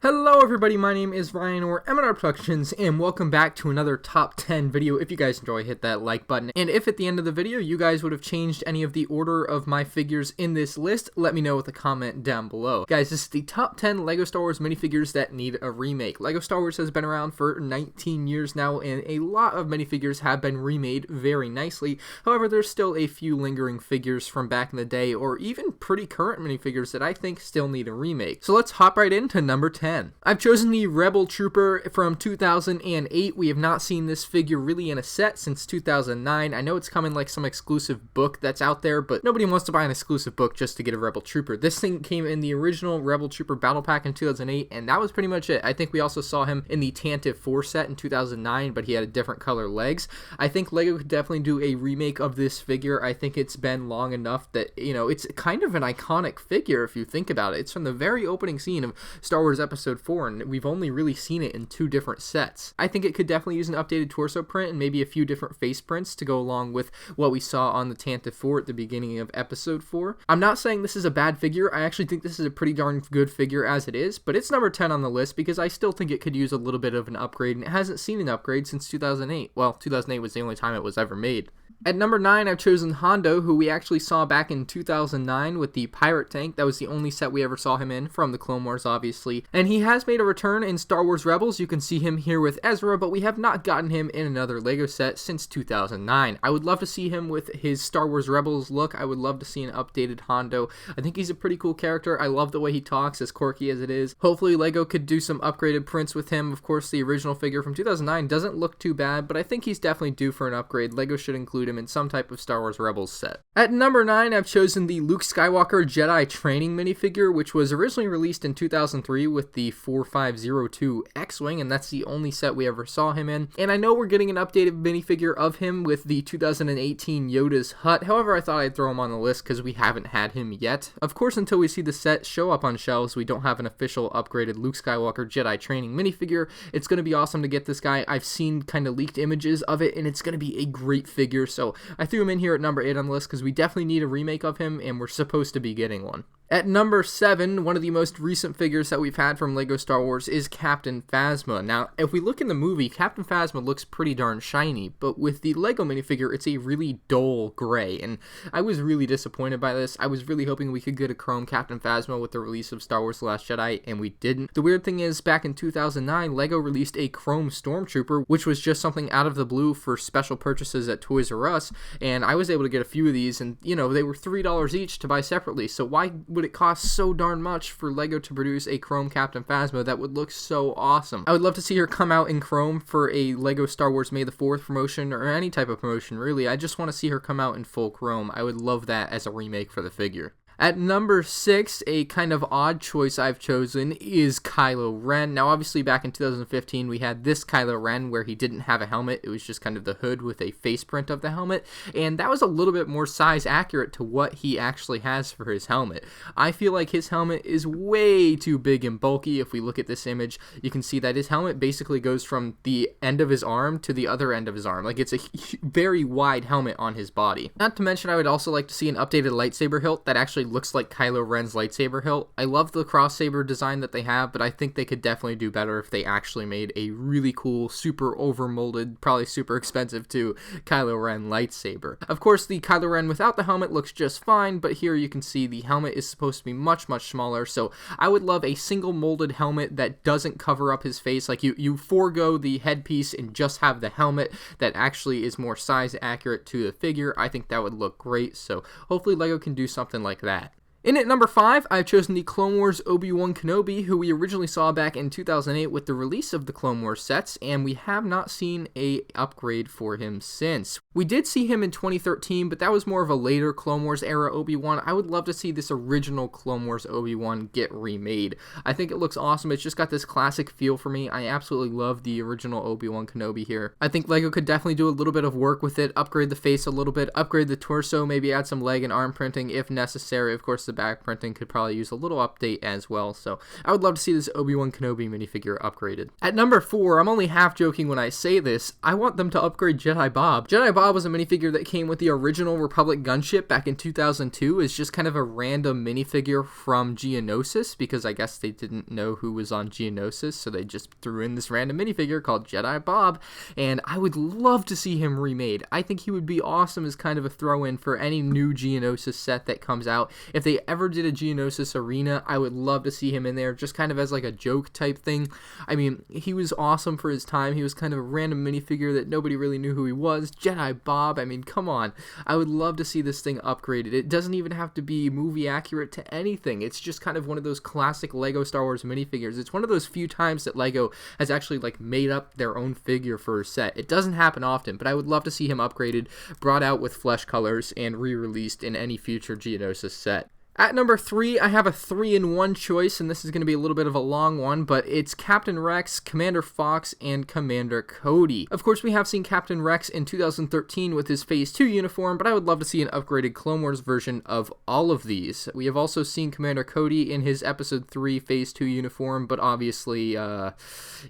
Hello everybody, my name is Ryan or M&R Productions, and welcome back to another top 10 video. If you guys enjoy, hit that like button, and if at the end of the video you guys would have changed any of the order of my figures in this list, let me know with a comment down below. Guys, this is the top 10 LEGO Star Wars minifigures that need a remake. LEGO Star Wars has been around for 19 years now, and a lot of minifigures have been remade very nicely. However, there's still a few lingering figures from back in the day, or even pretty current minifigures that I think still need a remake. So let's hop right into number 10. I've chosen the Rebel Trooper from 2008. We have not seen this figure really in a set since 2009. I know it's coming like some exclusive book that's out there, but nobody wants to buy an exclusive book just to get a Rebel Trooper. This thing came in the original Rebel Trooper Battle Pack in 2008, and that was pretty much it. I think we also saw him in the Tantive 4 set in 2009, but he had a different color legs. I think LEGO could definitely do a remake of this figure. I think it's been long enough that, you know, it's kind of an iconic figure if you think about it. It's from the very opening scene of Star Wars Episode 4, and we've only really seen it in 2 different sets. I think it could definitely use an updated torso print and maybe a few different face prints to go along with what we saw on the Tantive 4 at the beginning of Episode 4. I'm not saying this is a bad figure. I actually think this is a pretty darn good figure as it is, but it's number 10 on the list because I still think it could use a little bit of an upgrade, and it hasn't seen an upgrade since 2008. Well, 2008 was the only time it was ever made. At number 9, I've chosen Hondo, who we actually saw back in 2009 with the Pirate Tank. That was the only set we ever saw him in, from the Clone Wars, obviously. And he has made a return in Star Wars Rebels. You can see him here with Ezra, but we have not gotten him in another LEGO set since 2009. I would love to see him with his Star Wars Rebels look. I would love to see an updated Hondo. I think he's a pretty cool character. I love the way he talks, as quirky as it is. Hopefully, LEGO could do some upgraded prints with him. Of course, the original figure from 2009 doesn't look too bad, but I think he's definitely due for an upgrade. LEGO should include him in some type of Star Wars Rebels set. At number 9, I've chosen the Luke Skywalker Jedi Training minifigure, which was originally released in 2003 with the 4502 X-Wing, and that's the only set we ever saw him in. And I know we're getting an updated minifigure of him with the 2018 Yoda's Hut. However, I thought I'd throw him on the list because we haven't had him yet. Of course, until we see the set show up on shelves, we don't have an official upgraded Luke Skywalker Jedi Training minifigure. It's going to be awesome to get this guy. I've seen kind of leaked images of it, and it's going to be a great figure, so I threw him in here at number 8 on the list because we definitely need a remake of him, and we're supposed to be getting one. At number 7, one of the most recent figures that we've had from LEGO Star Wars is Captain Phasma. Now, if we look in the movie, Captain Phasma looks pretty darn shiny, but with the LEGO minifigure, it's a really dull gray, and I was really disappointed by this. I was really hoping we could get a chrome Captain Phasma with the release of Star Wars The Last Jedi, and we didn't. The weird thing is, back in 2009, LEGO released a chrome Stormtrooper, which was just something out of the blue for special purchases at Toys R Us, and I was able to get a few of these, and, you know, they were $3 each to buy separately, so why would it cost so darn much for LEGO to produce a chrome Captain Phasma that would look so awesome? I would love to see her come out in chrome for a LEGO Star Wars May the 4th promotion, or any type of promotion, really. I just want to see her come out in full chrome. I would love that as a remake for the figure. At number 6, a kind of odd choice I've chosen is Kylo Ren. Now, obviously, back in 2015, we had this Kylo Ren where he didn't have a helmet. It was just kind of the hood with a face print of the helmet, and that was a little bit more size accurate to what he actually has for his helmet. I feel like his helmet is way too big and bulky. If we look at this image, you can see that his helmet basically goes from the end of his arm to the other end of his arm. Like, it's a very wide helmet on his body. Not to mention, I would also like to see an updated lightsaber hilt that actually looks like Kylo Ren's lightsaber hilt. I love the cross saber design that they have, but I think they could definitely do better if they actually made a really cool, super overmolded, probably super expensive too, Kylo Ren lightsaber. Of course, the Kylo Ren without the helmet looks just fine, but here you can see the helmet is supposed to be much, much smaller, so I would love a single molded helmet that doesn't cover up his face. Like, you forego the headpiece and just have the helmet that actually is more size accurate to the figure. I think that would look great, so hopefully LEGO can do something like that. In at number 5, I've chosen the Clone Wars Obi-Wan Kenobi, who we originally saw back in 2008 with the release of the Clone Wars sets, and we have not seen a upgrade for him since. We did see him in 2013, but that was more of a later Clone Wars era Obi-Wan. I would love to see this original Clone Wars Obi-Wan get remade. I think it looks awesome. It's just got this classic feel for me. I absolutely love the original Obi-Wan Kenobi here. I think LEGO could definitely do a little bit of work with it, upgrade the face a little bit, upgrade the torso, maybe add some leg and arm printing if necessary. Of course, the back printing could probably use a little update as well. So I would love to see this Obi-Wan Kenobi minifigure upgraded. At number 4, I'm only half joking when I say this, I want them to upgrade Jedi Bob. Jedi Bob was a minifigure that came with the original Republic gunship back in 2002. It's just kind of a random minifigure from Geonosis, because I guess they didn't know who was on Geonosis, so they just threw in this random minifigure called Jedi Bob, and I would love to see him remade. I think he would be awesome as kind of a throw-in for any new Geonosis set that comes out. If they ever did a Geonosis arena, I would love to see him in there, just kind of as like a joke type thing. I mean, he was awesome for his time. He was kind of a random minifigure that nobody really knew who he was. Jedi Bob, I mean, come on. I would love to see this thing upgraded. It doesn't even have to be movie accurate to anything. It's just kind of one of those classic Lego Star Wars minifigures. It's one of those few times that Lego has actually like made up their own figure for a set. It doesn't happen often, but I would love to see him upgraded, brought out with flesh colors, and re-released in any future Geonosis set. At number 3, I have a 3-in-1 choice, and this is going to be a little bit of a long one, but it's Captain Rex, Commander Fox, and Commander Cody. Of course, we have seen Captain Rex in 2013 with his Phase 2 uniform, but I would love to see an upgraded Clone Wars version of all of these. We have also seen Commander Cody in his Episode 3 Phase 2 uniform, but obviously,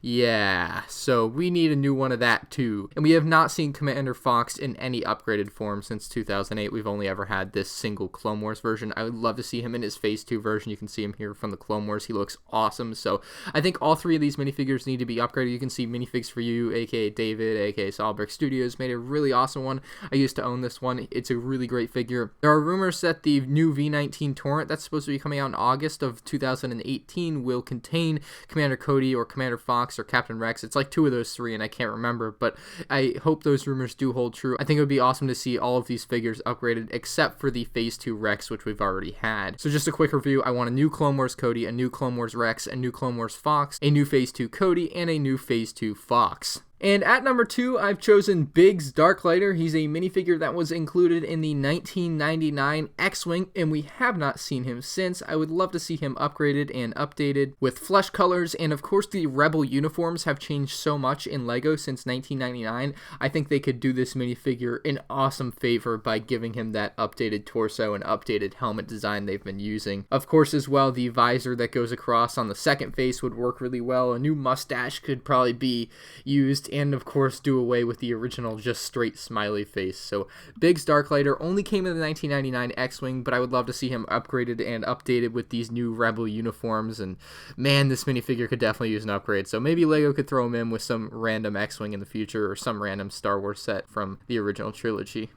yeah, so we need a new one of that too. And we have not seen Commander Fox in any upgraded form since 2008. We've only ever had this single Clone Wars version. I would love to see him in his Phase 2 version. You can see him here from the Clone Wars. He looks awesome. So I think all 3 of these minifigures need to be upgraded. You can see Minifigs for You, aka David, aka Solbrick Studios, made a really awesome one. I used to own this one. It's a really great figure. There are rumors that the new V19 Torrent that's supposed to be coming out in August of 2018 will contain Commander Cody or Commander Fox or Captain Rex. It's like 2 of those 3 and I can't remember, but I hope those rumors do hold true. I think it would be awesome to see all of these figures upgraded except for the Phase 2 Rex, which we've already had. So just a quick review, I want a new Clone Wars Cody, a new Clone Wars Rex, a new Clone Wars Fox, a new Phase 2 Cody, and a new Phase 2 Fox. And at number 2, I've chosen Biggs Darklighter. He's a minifigure that was included in the 1999 X-Wing, and we have not seen him since. I would love to see him upgraded and updated with flesh colors, and of course the Rebel uniforms have changed so much in LEGO since 1999. I think they could do this minifigure an awesome favor by giving him that updated torso and updated helmet design they've been using. Of course, as well, the visor that goes across on the second face would work really well. A new mustache could probably be used, and of course do away with the original just straight smiley face. So Biggs Darklighter only came in the 1999 X-Wing, but I would love to see him upgraded and updated with these new Rebel uniforms, and man, this minifigure could definitely use an upgrade. So maybe LEGO could throw him in with some random X-Wing in the future or some random Star Wars set from the original trilogy.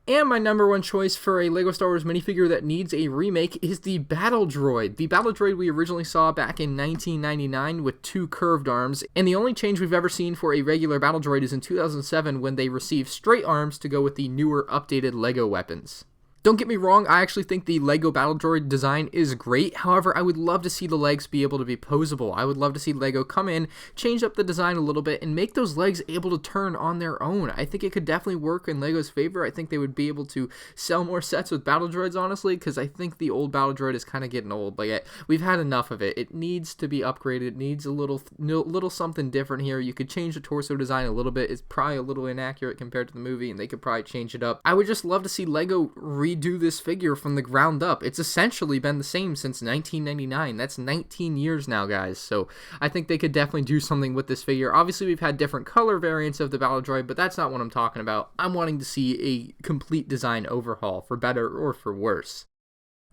And my number 1 choice for a LEGO Star Wars minifigure that needs a remake is the Battle Droid. The Battle Droid we originally saw back in 1999 with 2 curved arms, and the only change we've ever seen for a regular Battle Droid is in 2007 when they received straight arms to go with the newer updated LEGO weapons. Don't get me wrong, I actually think the LEGO Battle Droid design is great. However, I would love to see the legs be able to be posable. I would love to see LEGO come in, change up the design a little bit, and make those legs able to turn on their own. I think it could definitely work in LEGO's favor. I think they would be able to sell more sets with Battle Droids, honestly, because I think the old Battle Droid is kind of getting old. Like, we've had enough of it. It needs to be upgraded. It needs a little something different here. You could change the torso design a little bit. It's probably a little inaccurate compared to the movie, and they could probably change it up. I would just love to see LEGO redo this figure from the ground up. It's essentially been the same since 1999. That's 19 years now, guys. So I think they could definitely do something with this figure. Obviously, we've had different color variants of the Battle Droid, but that's not what I'm talking about. I'm wanting to see a complete design overhaul, for better or for worse.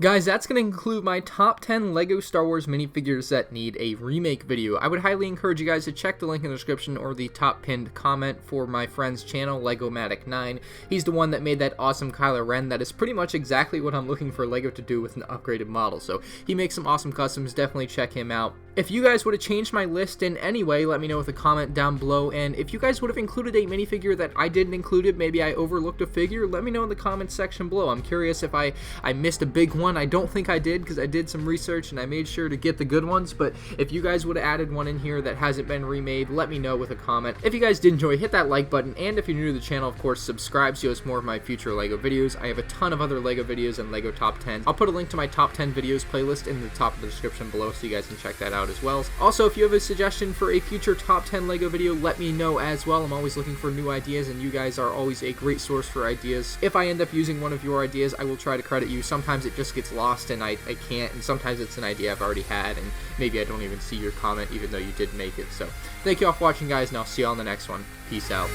Guys, that's going to conclude my top 10 LEGO Star Wars minifigures that need a remake video. I would highly encourage you guys to check the link in the description or the top pinned comment for my friend's channel, Legomatic9. He's the one that made that awesome Kylo Ren that is pretty much exactly what I'm looking for LEGO to do with an upgraded model. So he makes some awesome customs, definitely check him out. If you guys would have changed my list in any way, let me know with a comment down below. And if you guys would have included a minifigure that I didn't include, maybe I overlooked a figure, let me know in the comments section below. I'm curious if I missed a big one. I don't think I did, because I did some research and I made sure to get the good ones. But if you guys would have added one in here that hasn't been remade, let me know with a comment. If you guys did enjoy, hit that like button. And if you're new to the channel, of course, subscribe so you see more of my future LEGO videos. I have a ton of other LEGO videos and LEGO top 10s. I'll put a link to my top 10 videos playlist in the top of the description below so you guys can check that out as well. Also, if you have a suggestion for a future top 10 LEGO video, let me know as well. I'm always looking for new ideas, and you guys are always a great source for ideas. If I end up using one of your ideas, I will try to credit you. Sometimes it just gets lost and I can't, and sometimes it's an idea I've already had, and maybe I don't even see your comment even though you did make it. So thank you all for watching, guys, and I'll see you all in the next one. Peace out.